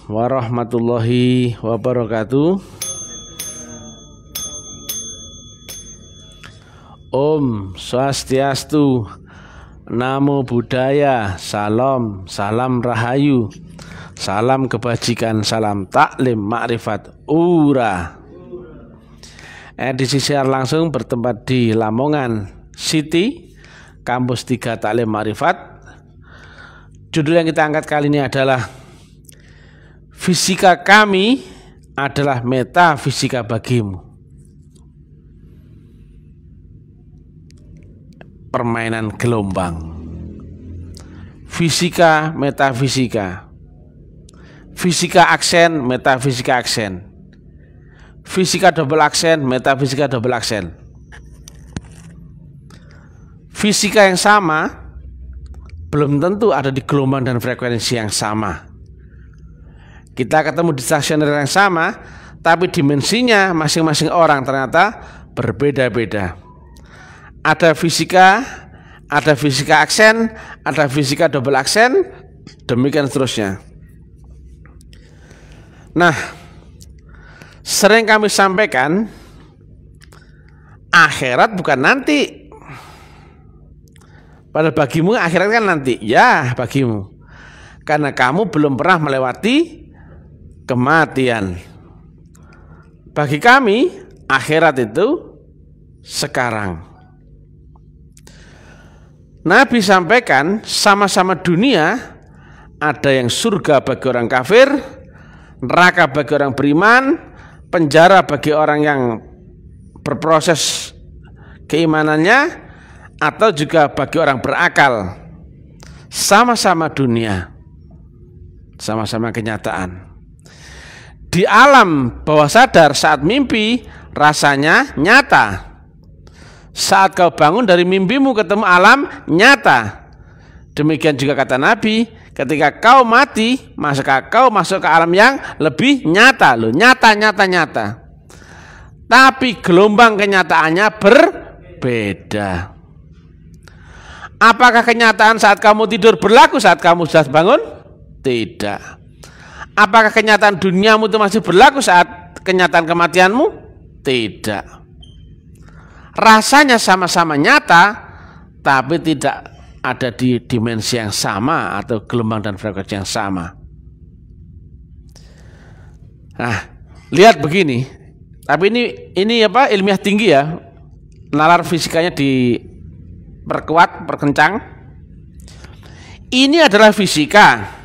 warahmatullahi wabarakatuh. Om Swastiastu, Namo Buddhaya, salam, salam rahayu, salam kebajikan, salam taklim makrifat ura. Edisi siar langsung bertempat di Lamongan City, Kampus 3 Taklim Makrifat. Judul yang kita angkat kali ini adalah Fisika kami adalah metafisika bagimu. Permainan gelombang. Fisika, metafisika. Fisika aksen, metafisika aksen. Fisika double aksen, metafisika double aksen. Fisika yang sama belum tentu ada di gelombang dan frekuensi yang sama. Kita ketemu di stasioner yang sama, tapi dimensinya masing-masing orang ternyata berbeda-beda. Ada fisika aksen, ada fisika double aksen, demikian seterusnya. Nah, sering kami sampaikan, akhirat bukan nanti. Padahal bagimu akhirat kan nanti. Ya, bagimu. Karena kamu belum pernah melewati kematian. Bagi kami, akhirat itu sekarang. Nabi sampaikan, sama-sama dunia, ada yang surga bagi orang kafir, neraka bagi orang beriman, penjara bagi orang yang berproses keimanannya, atau juga bagi orang berakal. Sama-sama dunia, sama-sama kenyataan. Di alam bawah sadar saat mimpi rasanya nyata. Saat kau bangun dari mimpimu ketemu alam nyata. Demikian juga kata Nabi, ketika kau mati maka kau masuk ke alam yang lebih nyata. Loh, nyata. Tapi gelombang kenyataannya berbeda. Apakah kenyataan saat kamu tidur berlaku saat kamu sudah bangun? Tidak. Apakah kenyataan duniamu itu masih berlaku saat kenyataan kematianmu? Tidak. Rasanya sama-sama nyata, tapi tidak ada di dimensi yang sama atau gelombang dan frekuensi yang sama. Nah, lihat begini. Tapi ini apa? Ilmiah tinggi ya. Nalar fisikanya perkencang. Ini adalah fisika.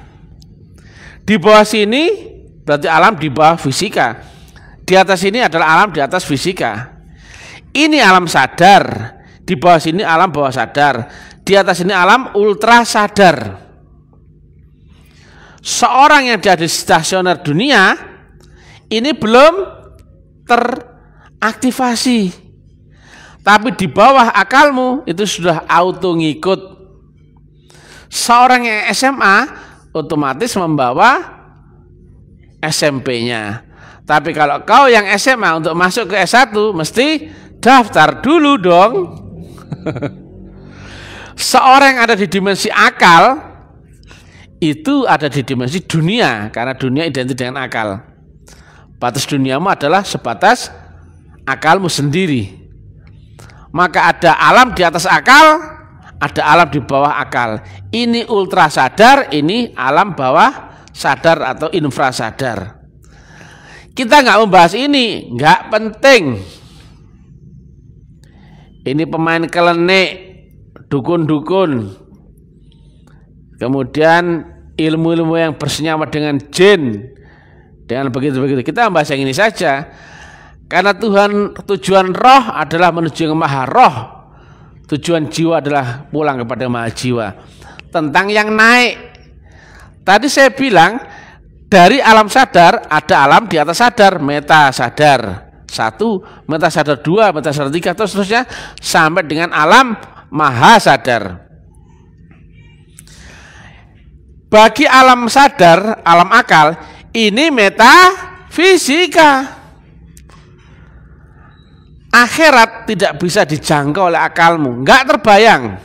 Di bawah sini berarti alam di bawah fisika. Di atas ini adalah alam di atas fisika. Ini alam sadar. Di bawah sini alam bawah sadar. Di atas ini alam ultra sadar. Seorang yang ada di stasioner dunia ini belum teraktivasi. Tapi di bawah akalmu itu sudah auto ngikut. Seorang yang SMA otomatis membawa SMP-nya. Tapi kalau kau yang SMA untuk masuk ke S1 mesti daftar dulu dong. Seorang yang ada di dimensi akal itu ada di dimensi dunia, karena dunia identik dengan akal. Batas duniamu adalah sebatas akalmu sendiri. Maka ada alam di atas akal, ada alam di bawah akal. Ini ultra sadar, ini alam bawah sadar atau infrasadar. Kita nggak membahas ini, nggak penting. Ini pemain kelenik, dukun-dukun. Kemudian ilmu-ilmu yang bersenyawa dengan jin, dengan begitu-begitu. Kita membahas yang ini saja. Karena tujuan roh adalah menuju ke maha roh. Tujuan jiwa adalah pulang kepada maha jiwa. Tentang yang naik. Tadi saya bilang dari alam sadar ada alam di atas sadar, meta sadar 1, meta sadar 2, meta sadar 3, terus seterusnya sampai dengan alam maha sadar. Bagi alam sadar, alam akal, ini metafisika. Akhirat tidak bisa dijangkau oleh akalmu, nggak terbayang.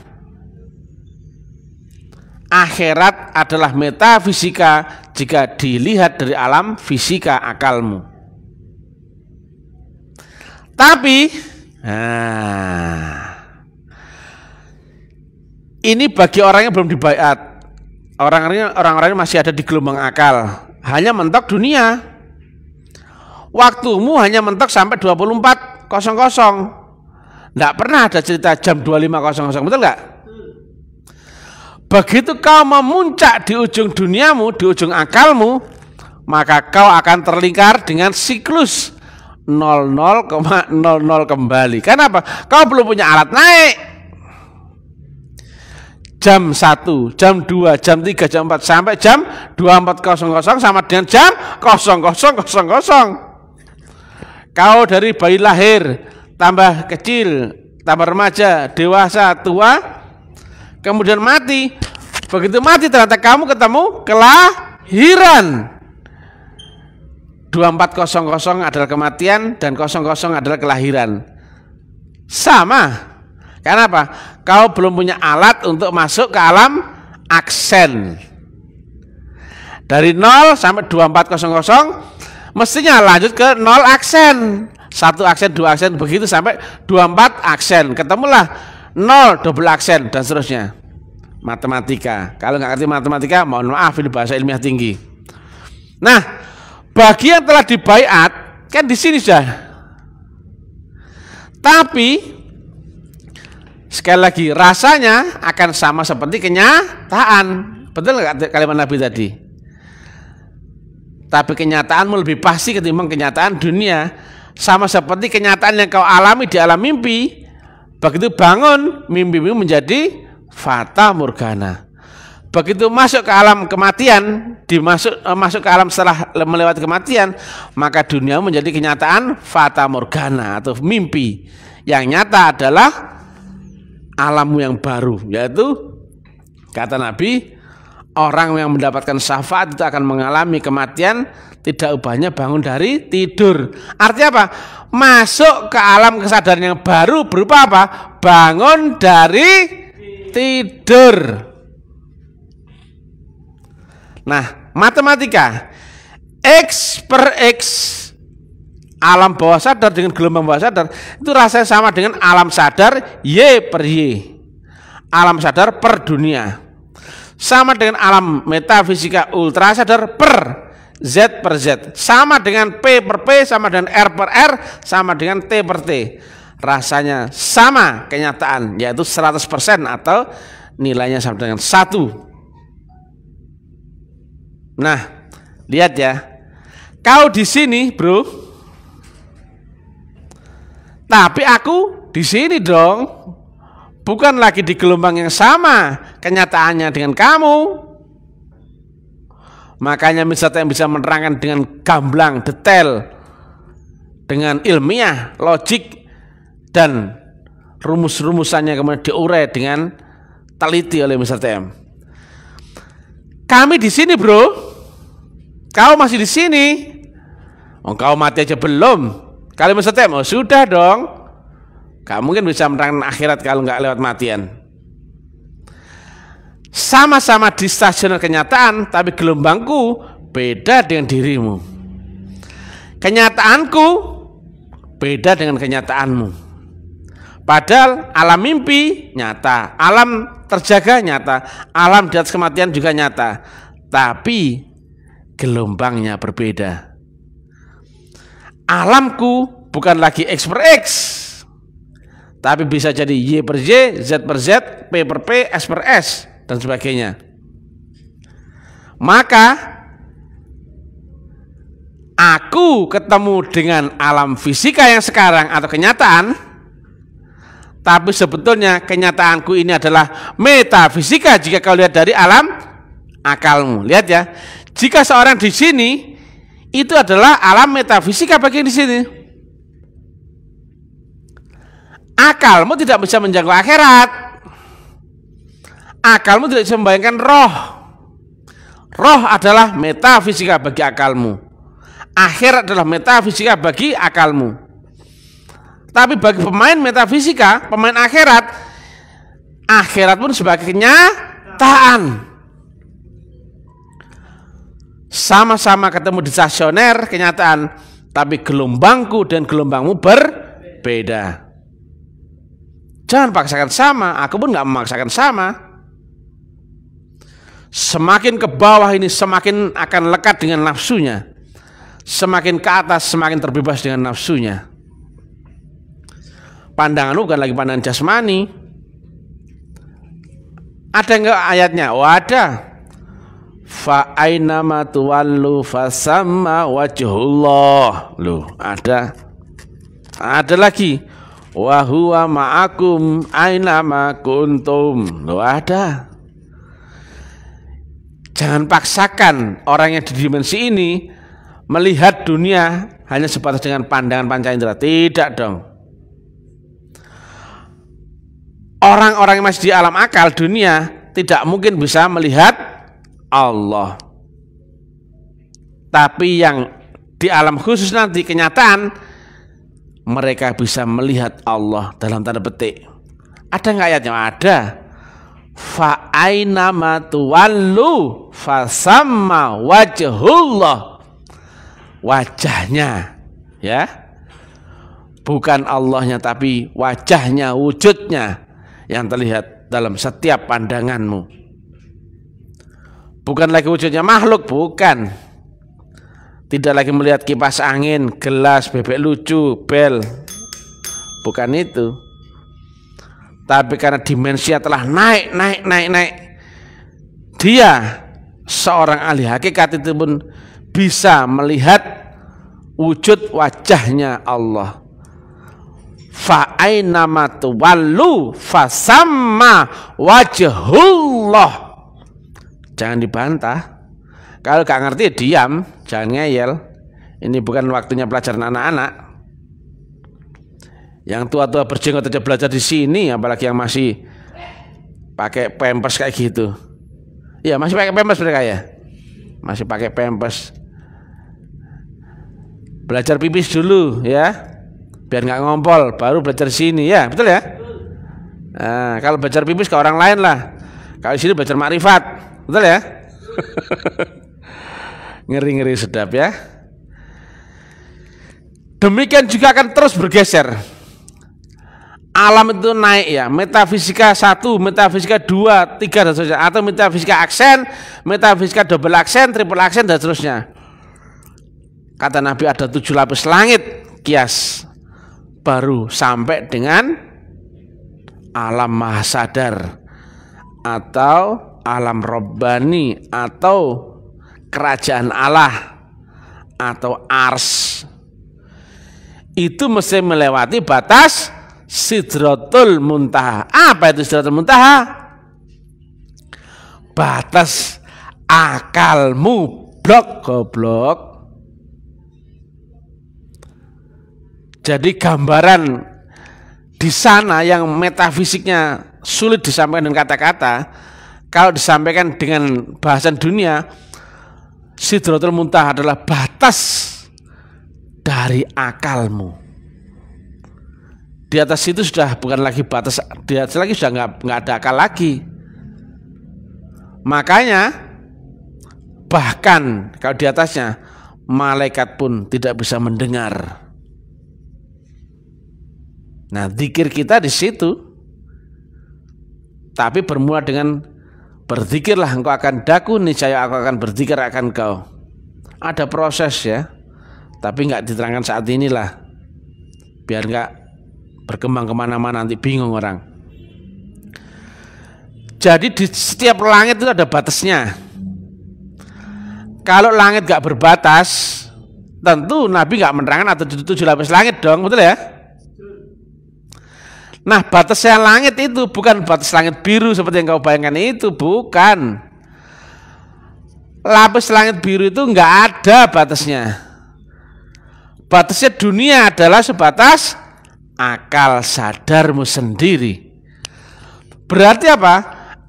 akhirat adalah metafisika jika dilihat dari alam fisika akalmu. Tapi ini bagi orang yang belum dibaiat, orang-orangnya masih ada di gelombang akal, hanya mentok dunia. Waktumu hanya mentok sampai 24.00. Tidak pernah ada cerita jam 25.00, betul nggak? Begitu kau memuncak di ujung duniamu, di ujung akalmu, maka kau akan terlingkar dengan siklus 00,00 kembali. Kenapa? Kau belum punya alat naik. Jam 1, jam 2, jam 3, jam 4 sampai jam 24.00 sama dengan jam 00.00. Kau dari bayi lahir, tambah kecil, tambah remaja, dewasa, tua, kemudian mati. Begitu mati ternyata kamu ketemu kelahiran. 24.00 adalah kematian dan 00 adalah kelahiran. Sama. Kenapa? Kau belum punya alat untuk masuk ke alam aksen. Dari 0 sampai 24.00 mestinya lanjut ke 0 aksen, 1 aksen, 2 aksen, begitu sampai 24 aksen. Ketemulah 0 double aksen dan seterusnya. Matematika. Kalau nggak ngerti matematika, mohon maaf, ini bahasa ilmiah tinggi. Nah, bagi yang telah dibaiat kan di sini sudah. Tapi sekali lagi rasanya akan sama seperti kenyataan. Betul nggak kalimat Nabi tadi? Tapi kenyataanmu lebih pasti ketimbang kenyataan dunia. Sama seperti kenyataan yang kau alami di alam mimpi. Begitu bangun, mimpimu menjadi fata morgana. Begitu masuk ke alam kematian, masuk ke alam setelah melewati kematian, maka dunia menjadi kenyataan fata morgana atau mimpi. Yang nyata adalah alammu yang baru, yaitu kata Nabi, orang yang mendapatkan syafaat itu akan mengalami kematian tidak ubahnya bangun dari tidur. Artinya apa? Masuk ke alam kesadaran yang baru berupa apa? Bangun dari tidur. Nah, matematika X per X, alam bawah sadar dengan gelombang bawah sadar itu rasanya sama dengan alam sadar Y per Y, alam sadar per dunia. Sama dengan alam metafisika ultra sadar per Z per Z, sama dengan P per P, sama dengan R per R, sama dengan T per T. Rasanya sama kenyataan, yaitu 100% atau nilainya sama dengan 1. Nah, lihat ya, kau di sini, bro, tapi aku di sini dong, bukan lagi di gelombang yang sama kenyataannya dengan kamu. Makanya misalnya yang bisa menerangkan dengan gamblang, detail, dengan ilmiah, logik, dan rumus-rumusannya kemudian diurai dengan teliti oleh Mr. TM. Kami di sini, bro. Kau masih di sini. Oh, kau mati aja belum. Kalau Mr. TM, oh sudah dong. Gak mungkin bisa menerangkan akhirat kalau nggak lewat matian. Sama-sama di stasioner kenyataan, tapi gelombangku beda dengan dirimu. Kenyataanku beda dengan kenyataanmu. Padahal alam mimpi nyata, alam terjaga nyata, alam di atas kematian juga nyata. Tapi gelombangnya berbeda. Alamku bukan lagi X per X, tapi bisa jadi Y per Y, Z per Z, P per P, S per S, dan sebagainya. Maka aku ketemu dengan alam fisika yang sekarang atau kenyataan, tapi sebetulnya kenyataanku ini adalah metafisika jika kau lihat dari alam akalmu. Lihat ya, jika seorang di sini itu adalah alam metafisika bagi yang di sini. Akalmu tidak bisa menjangkau akhirat. Akalmu tidak bisa membayangkan roh. Roh adalah metafisika bagi akalmu. Akhirat adalah metafisika bagi akalmu. Tapi bagi pemain metafisika, pemain akhirat, akhirat pun sebagai kenyataan. sama-sama ketemu di stasioner kenyataan, tapi gelombangku dan gelombangmu berbeda. Jangan paksakan sama, aku pun nggak memaksakan sama. Semakin ke bawah ini semakin akan lekat dengan nafsunya, semakin ke atas semakin terbebas dengan nafsunya. Pandanganmu bukan lagi pandangan jasmani. Ada enggak ayatnya? Oh ada. Fa ainama tuwallu fasamma wajhullah. Loh, ada. Ada lagi. Wa huwa ma'akum ainama kuntum. Loh, ada. Jangan paksakan orang yang di dimensi ini melihat dunia hanya sebatas dengan pandangan panca indera. Tidak dong. Orang-orang yang masih di alam akal dunia tidak mungkin bisa melihat Allah. Tapi yang di alam khusus nanti kenyataan mereka bisa melihat Allah dalam tanda petik. Ada nggak ayatnya? Ada. Fa ainama tuwallu fasamma wajhullah. Wajahnya, ya, bukan Allahnya tapi wajahnya, wujudnya yang terlihat dalam setiap pandanganmu. Bukan lagi wujudnya makhluk, bukan. Tidak lagi melihat kipas angin, gelas, bebek lucu, bel. Bukan itu. Tapi karena dimensinya telah naik. Dia seorang ahli hakikat itu pun bisa melihat wujud wajahnya Allah. Fa ainama tuwallu fasamma wajhullah. Jangan dibantah. Kalau gak ngerti ya diam, jangan ngeyel. Ini bukan waktunya pelajaran anak-anak. Yang tua-tua berjenggot aja belajar di sini, apalagi yang masih pakai pampers kayak gitu. Iya, masih pakai pampers mereka ya. Masih pakai pampers. Belajar pipis dulu ya. Biar nggak ngompol, baru belajar di sini ya, betul ya? Nah, kalau belajar pipis ke orang lain lah. Kalau di sini belajar makrifat, betul ya? Ngeri-ngeri sedap ya. Demikian juga akan terus bergeser. Alam itu naik ya, metafisika 1, metafisika 2, 3 dan seterusnya, atau metafisika aksen, metafisika double aksen, triple aksen dan seterusnya. Kata Nabi ada 7 lapis langit, kias. Baru sampai dengan alam mahasadar atau alam robbani atau kerajaan Allah atau ars. Itu mesti melewati batas Sidratul Muntaha. Apa itu Sidratul Muntaha? Batas akalmu blok goblok. Jadi gambaran di sana yang metafisiknya sulit disampaikan dengan kata-kata, kalau disampaikan dengan bahasan dunia, Sidratul Muntaha adalah batas dari akalmu. Di atas itu sudah bukan lagi batas, di atas lagi sudah nggak ada akal lagi. Makanya bahkan kalau di atasnya malaikat pun tidak bisa mendengar. Nah, zikir kita di situ. Tapi bermula dengan berzikirlah engkau akan daku, niscaya aku akan berzikir akan kau. Ada proses ya. Tapi nggak diterangkan saat inilah. Biar nggak berkembang kemana-mana nanti bingung orang. Jadi di setiap langit itu ada batasnya. Kalau langit nggak berbatas, tentu Nabi nggak menerangkan atau 7 lapis langit dong, betul ya? Nah, batasnya langit itu bukan batas langit biru seperti yang kau bayangkan itu, bukan. Lapis langit biru itu nggak ada batasnya. Batasnya dunia adalah sebatas akal sadarmu sendiri. Berarti apa?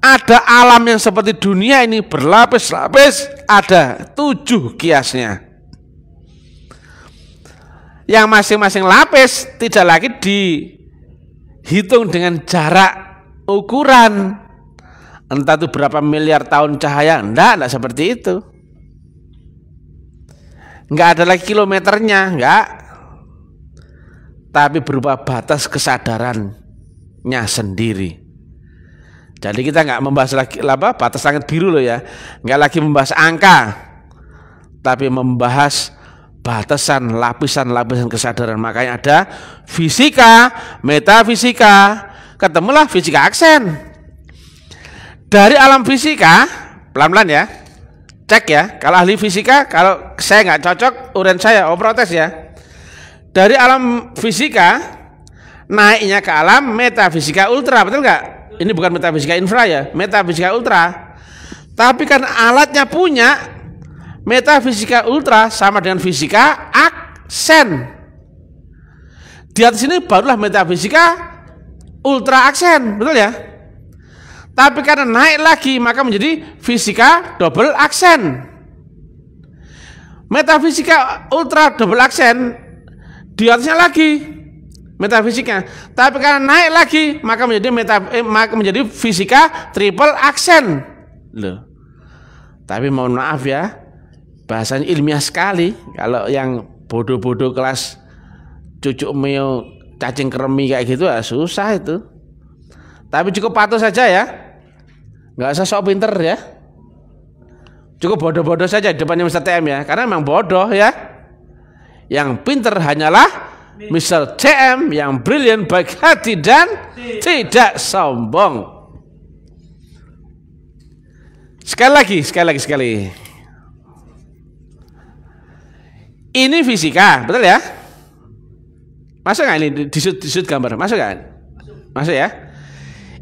Ada alam yang seperti dunia ini berlapis-lapis, ada 7 kiasnya. Yang masing-masing lapis tidak lagi dihitung dengan jarak ukuran, entah itu berapa miliar tahun cahaya, enggak seperti itu. nggak ada lagi kilometernya, nggak, tapi berupa batas kesadarannya sendiri. Jadi kita nggak membahas lagi batas langit biru loh ya, nggak lagi membahas angka, tapi membahas batasan lapisan-lapisan kesadaran. Makanya ada fisika, metafisika, ketemulah fisika aksen. Dari alam fisika, pelan-pelan ya, cek ya. Kalau ahli fisika, kalau saya nggak cocok, urusan saya, protes ya. Dari alam fisika naiknya ke alam metafisika ultra, betul nggak? Ini bukan metafisika infra ya, metafisika ultra. Tapi kan alatnya punya, metafisika ultra sama dengan fisika aksen. Di atas ini barulah metafisika ultra aksen, betul ya? Tapi karena naik lagi maka menjadi fisika double aksen. Metafisika ultra double aksen di atasnya lagi metafisiknya, tapi karena naik lagi maka menjadi fisika triple aksen loh. Tapi mohon maaf ya, bahasanya ilmiah sekali. Kalau yang bodoh-bodoh kelas cucuk meo cacing keremi kayak gitu ya susah itu. Tapi cukup patuh saja ya, nggak usah sok pinter ya, cukup bodoh-bodoh saja di depannya Mr. TM ya, karena memang bodoh ya. Yang pinter hanyalah Mr. TM yang brilian, baik hati dan tidak sombong. Sekali lagi. Ini fisika, betul ya? Masuk nggak ini di sudut gambar? Masuk nggak? Masuk ya?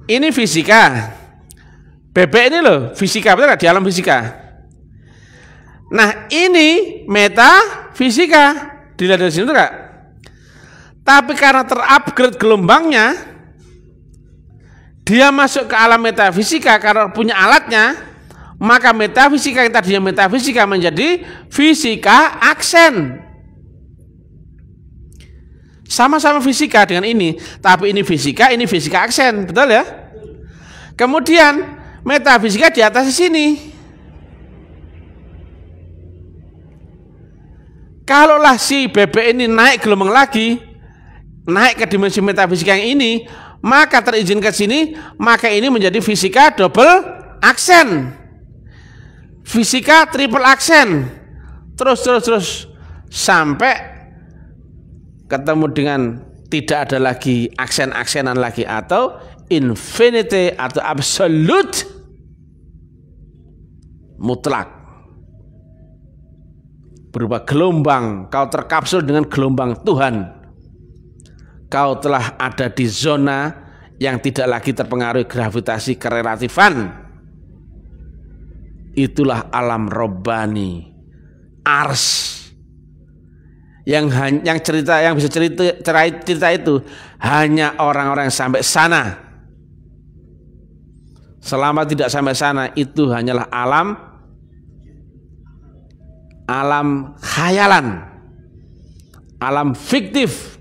Ini fisika. Bebek ini loh fisika, betul nggak? Di alam fisika. Nah ini metafisika, dilihat dari sini tuh nggak? Tapi karena terupgrade gelombangnya, dia masuk ke alam metafisika karena punya alatnya, maka metafisika yang tadinya metafisika menjadi fisika aksen. Sama-sama fisika dengan ini, tapi ini fisika aksen, betul ya? Kemudian metafisika di atas sini. Kalaulah si bebek ini naik gelombang lagi, naik ke dimensi metafisika yang ini, maka terizin ke sini, maka ini menjadi fisika double aksen, fisika triple aksen, terus sampai ketemu dengan tidak ada lagi aksen-aksenan lagi, atau infinity atau absolute mutlak, berupa gelombang. Kau terkapsul dengan gelombang Tuhan. Kau telah ada di zona yang tidak lagi terpengaruhi gravitasi kerelatifan. Itulah alam robbani, ars. Yang bisa cerita itu hanya orang-orang yang sampai sana. Selama tidak sampai sana, itu hanyalah alam khayalan, alam fiktif.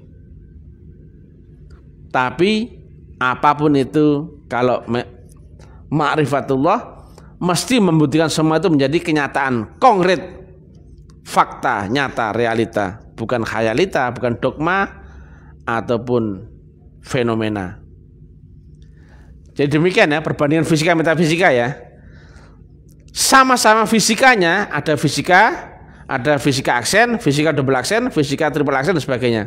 Tapi apapun itu, kalau ma'rifatullah mesti membuktikan semua itu menjadi kenyataan konkret, fakta nyata, realita, bukan khayalita, bukan dogma ataupun fenomena. Jadi demikian ya perbandingan fisika metafisika ya. Sama-sama fisikanya, ada fisika aksen, fisika double aksen, fisika triple aksen dan sebagainya.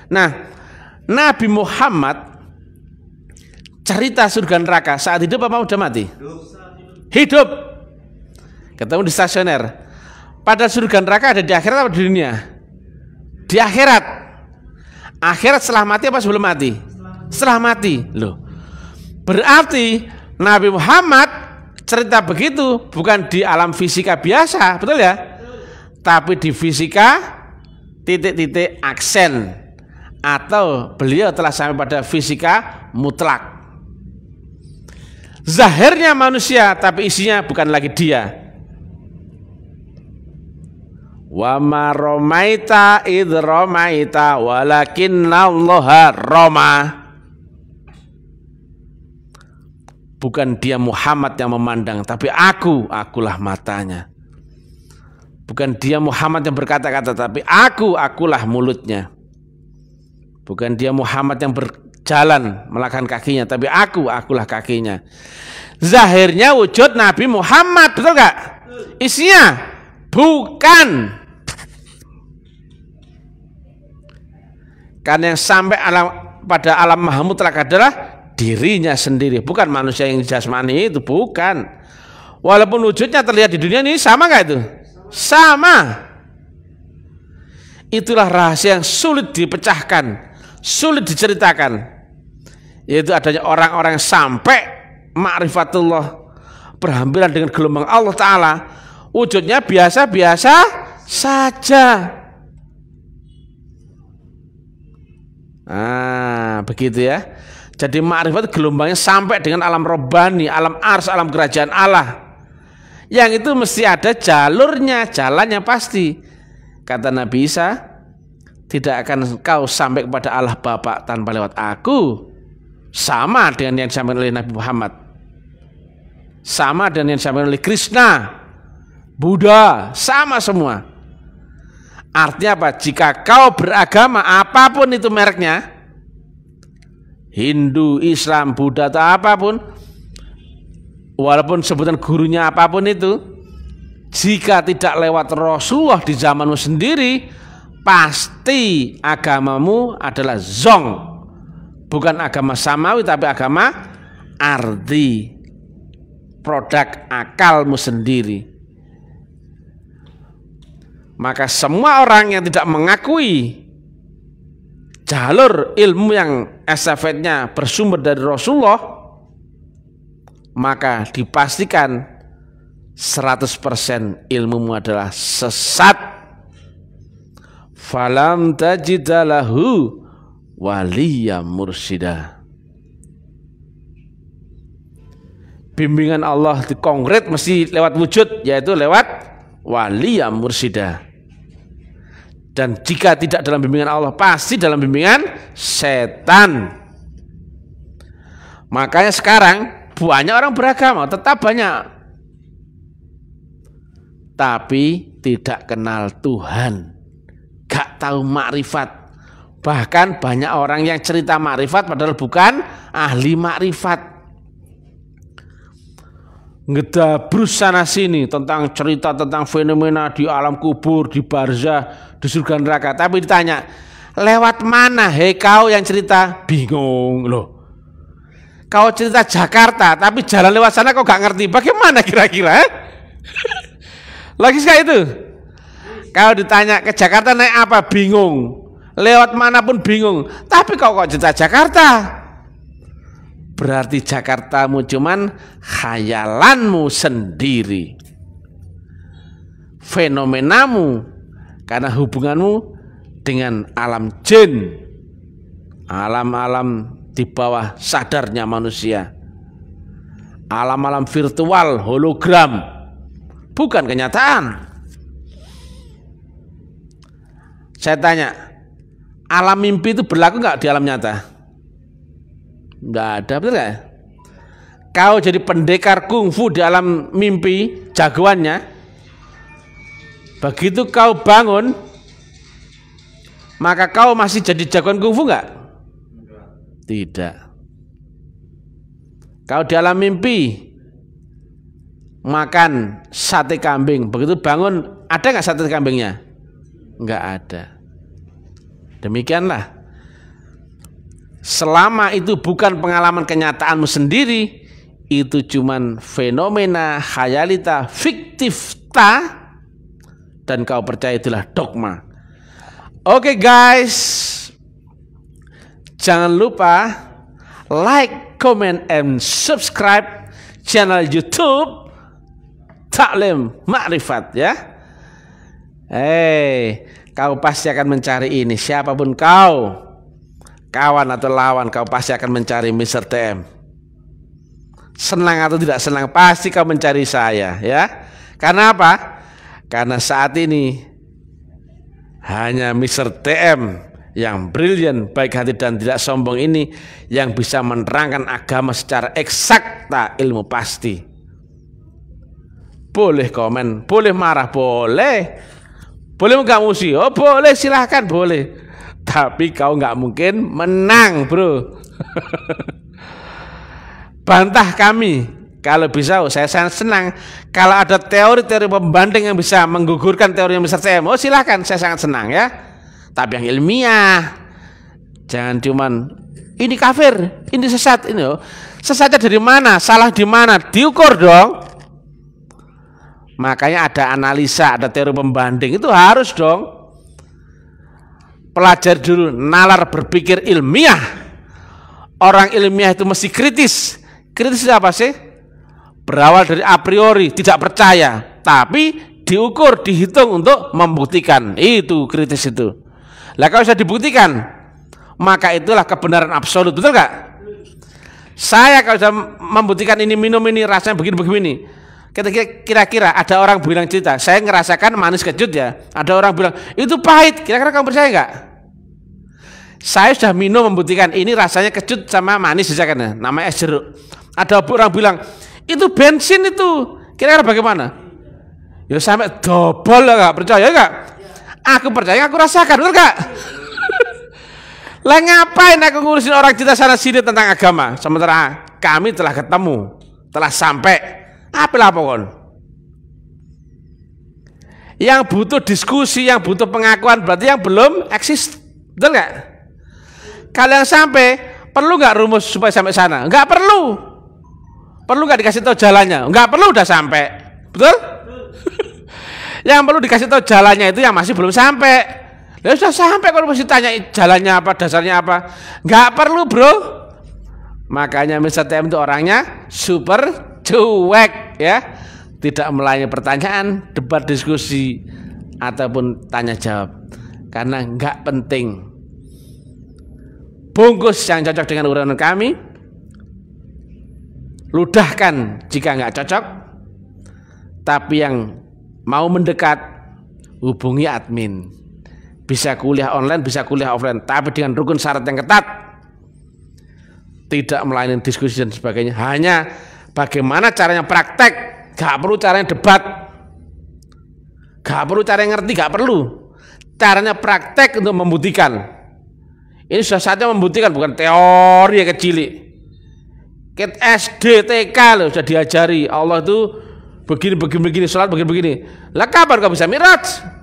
Nah, Nabi Muhammad cerita surga neraka saat hidup apa udah mati? Hidup. Ketemu di stasioner. Padahal surga neraka ada di akhirat apa di dunia? Di akhirat. Akhirat setelah mati apa sebelum mati? Setelah mati. Loh. Berarti Nabi Muhammad cerita begitu bukan di alam fisika biasa, betul ya? Tapi di fisika titik-titik aksen. Atau beliau telah sampai pada fisika mutlak. Zahirnya manusia, tapi isinya bukan lagi dia. Wa ma romaita id romaita walakinnallaha roma. Bukan dia Muhammad yang memandang, tapi akulah matanya. Bukan dia Muhammad yang berkata-kata, tapi akulah mulutnya. Bukan dia Muhammad yang berjalan melangkahkan kakinya, tapi akulah kakinya. Zahirnya wujud Nabi Muhammad, betul gak? Isinya bukan. Karena yang sampai pada alam maha mutlak adalah dirinya sendiri, bukan manusia yang jasmani itu, bukan. Walaupun wujudnya terlihat di dunia ini, sama gak itu? Sama. Itulah rahasia yang sulit dipecahkan, sulit diceritakan, yaitu adanya orang-orang yang sampai ma'rifatullah, berhampiran dengan gelombang Allah Ta'ala, wujudnya biasa-biasa saja. Begitu ya. Jadi ma'rifat gelombangnya sampai dengan alam robbani, alam ars, alam kerajaan Allah. Yang itu mesti ada jalurnya, jalannya pasti. Kata Nabi Isa, tidak akan kau sampai kepada Allah Bapa tanpa lewat aku. Sama dengan yang disampaikan oleh Nabi Muhammad, sama dengan yang disampaikan oleh Krishna, Buddha, sama semua. Artinya apa? Jika kau beragama apapun itu mereknya, Hindu, Islam, Buddha atau apapun, walaupun sebutan gurunya apapun itu, jika tidak lewat Rasulullah di zamanmu sendiri, pasti agamamu adalah zong. Bukan agama samawi, tapi agama ardi, produk akalmu sendiri. Maka semua orang yang tidak mengakui jalur ilmu yang estafetnya bersumber dari Rasulullah, maka dipastikan 100% ilmumu adalah sesat. Falam tajidalahu waliyam mursida. Bimbingan Allah di konkret mesti lewat wujud, yaitu lewat waliyam mursida. Dan jika tidak dalam bimbingan Allah, pasti dalam bimbingan setan. Makanya sekarang banyak orang beragama, tetap banyak, tapi tidak kenal Tuhan, gak tahu makrifat. Bahkan banyak orang yang cerita makrifat padahal bukan ahli makrifat, ngedabrus sana sini tentang cerita tentang fenomena di alam kubur, di barzah, di surga neraka. Tapi ditanya, lewat mana hei kau yang cerita? Bingung loh. Kau cerita Jakarta, tapi jalan lewat sana kau gak ngerti. Bagaimana kira-kira? Lagi sekali itu. Kau ditanya ke Jakarta naik apa? Bingung. Lewat manapun bingung. Tapi kau kok cerita Jakarta? Berarti Jakartamu cuman khayalanmu sendiri, fenomenamu, karena hubunganmu dengan alam jin, alam-alam di bawah sadarnya manusia, alam-alam virtual, hologram, bukan kenyataan. Saya tanya, alam mimpi itu berlaku nggak di alam nyata? Nggak ada, betul nggak? Kau jadi pendekar kungfu di alam mimpi, jagoannya, begitu kau bangun, maka kau masih jadi jagoan kungfu nggak? Tidak. Kau di alam mimpi makan sate kambing, begitu bangun ada nggak sate kambingnya? Nggak ada. Demikianlah, selama itu bukan pengalaman kenyataanmu sendiri, itu cuman fenomena khayalita fiktifta, dan kau percaya itulah dogma. Oke guys, jangan lupa like, comment, and subscribe channel YouTube Taklim Makrifat ya. Kau pasti akan mencari ini, siapapun kau, kawan atau lawan, kau pasti akan mencari Mr. TM. Senang atau tidak senang, pasti kau mencari saya ya. Karena apa? Karena saat ini hanya Mr. TM yang brilian, baik hati dan tidak sombong ini, yang bisa menerangkan agama secara eksakta, ilmu pasti. Boleh komen, boleh marah, boleh. Boleh nggak musuh? Oh boleh, silahkan boleh. Tapi kau nggak mungkin menang, bro. Bantah kami. Kalau bisa, saya sangat senang. Kalau ada teori-teori pembanding yang bisa menggugurkan teori yang besar saya, oh silahkan, saya sangat senang ya. Tapi yang ilmiah, jangan cuman ini kafir, ini sesat, ini oh. Sesatnya dari mana? Salah di mana? Diukur dong. Makanya ada analisa, ada teori pembanding, itu harus dong. Pelajari dulu, nalar berpikir ilmiah. Orang ilmiah itu mesti kritis. Kritis itu apa sih? Berawal dari a priori, tidak percaya, tapi diukur, dihitung untuk membuktikan. Itu kritis itu. Lah kalau bisa dibuktikan, maka itulah kebenaran absolut, betul gak? Saya kalau bisa membuktikan ini minum ini rasanya begini-begini. Kira-kira ada orang bilang cerita, saya ngerasakan manis kecut ya. Ada orang bilang itu pahit. Kira-kira kamu percaya nggak? Saya sudah minum membuktikan ini rasanya kecut sama manis saja kan, namanya es jeruk. Ada orang bilang itu bensin itu. Kira-kira bagaimana? Ya sampai double lah, nggak percaya nggak? Aku percaya, aku rasakan, betul nggak? Lah ngapain aku ngurusin orang cerita sana sini tentang agama? Sementara kami telah ketemu, telah sampai. Apa kon? Yang butuh diskusi, yang butuh pengakuan berarti yang belum eksis, betul nggak? Kalian sampai perlu nggak rumus supaya sampai sana? Nggak perlu. Perlu nggak dikasih tahu jalannya? Nggak perlu, udah sampai, betul? Yang perlu dikasih tahu jalannya itu yang masih belum sampai. Ya sudah sampai, kalau masih tanya jalannya apa, dasarnya apa? Nggak perlu, bro. Makanya Mr. TM itu orangnya super cuek ya, tidak melayani pertanyaan, debat, diskusi ataupun tanya jawab karena nggak penting. Bungkus yang cocok dengan uraian kami, ludahkan jika nggak cocok, tapi yang mau mendekat hubungi admin. Bisa kuliah online, bisa kuliah offline, tapi dengan rukun syarat yang ketat, tidak melayani diskusi dan sebagainya, hanya bagaimana caranya praktek, gak perlu caranya debat, gak perlu caranya ngerti, gak perlu. Caranya praktek untuk membuktikan. Ini sudah saatnya membuktikan, bukan teori yang kecil. SD, TK loh sudah diajari Allah itu begini, sholat begini. Lah kapan kau bisa miraj?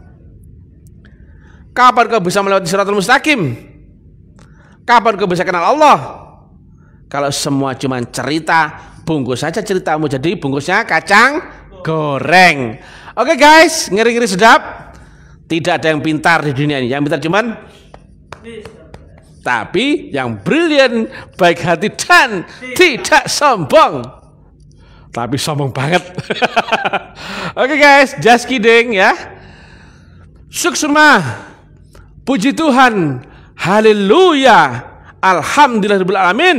Kapan kau bisa melewati siratal mustaqim? Kapan kau bisa kenal Allah? Kalau semua cuma cerita, bungkus saja ceritamu, jadi bungkusnya kacang goreng. Oke guys, ngeri-ngeri sedap. Tidak ada yang pintar di dunia ini. Yang pintar cuman tapi yang brilian, baik hati dan tidak sombong. Tapi sombong banget. Oke guys, just kidding ya. Suksma. Puji Tuhan. Haleluya. Alhamdulillahirabbil alamin.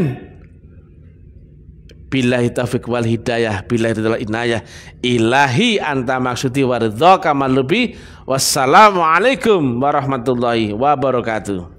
Billahi taufiq wal hidayah, billahi ridal inayah, ilahi anta maksudi wa ridhaka malubi. Wassalamualaikum warahmatullahi wabarakatuh.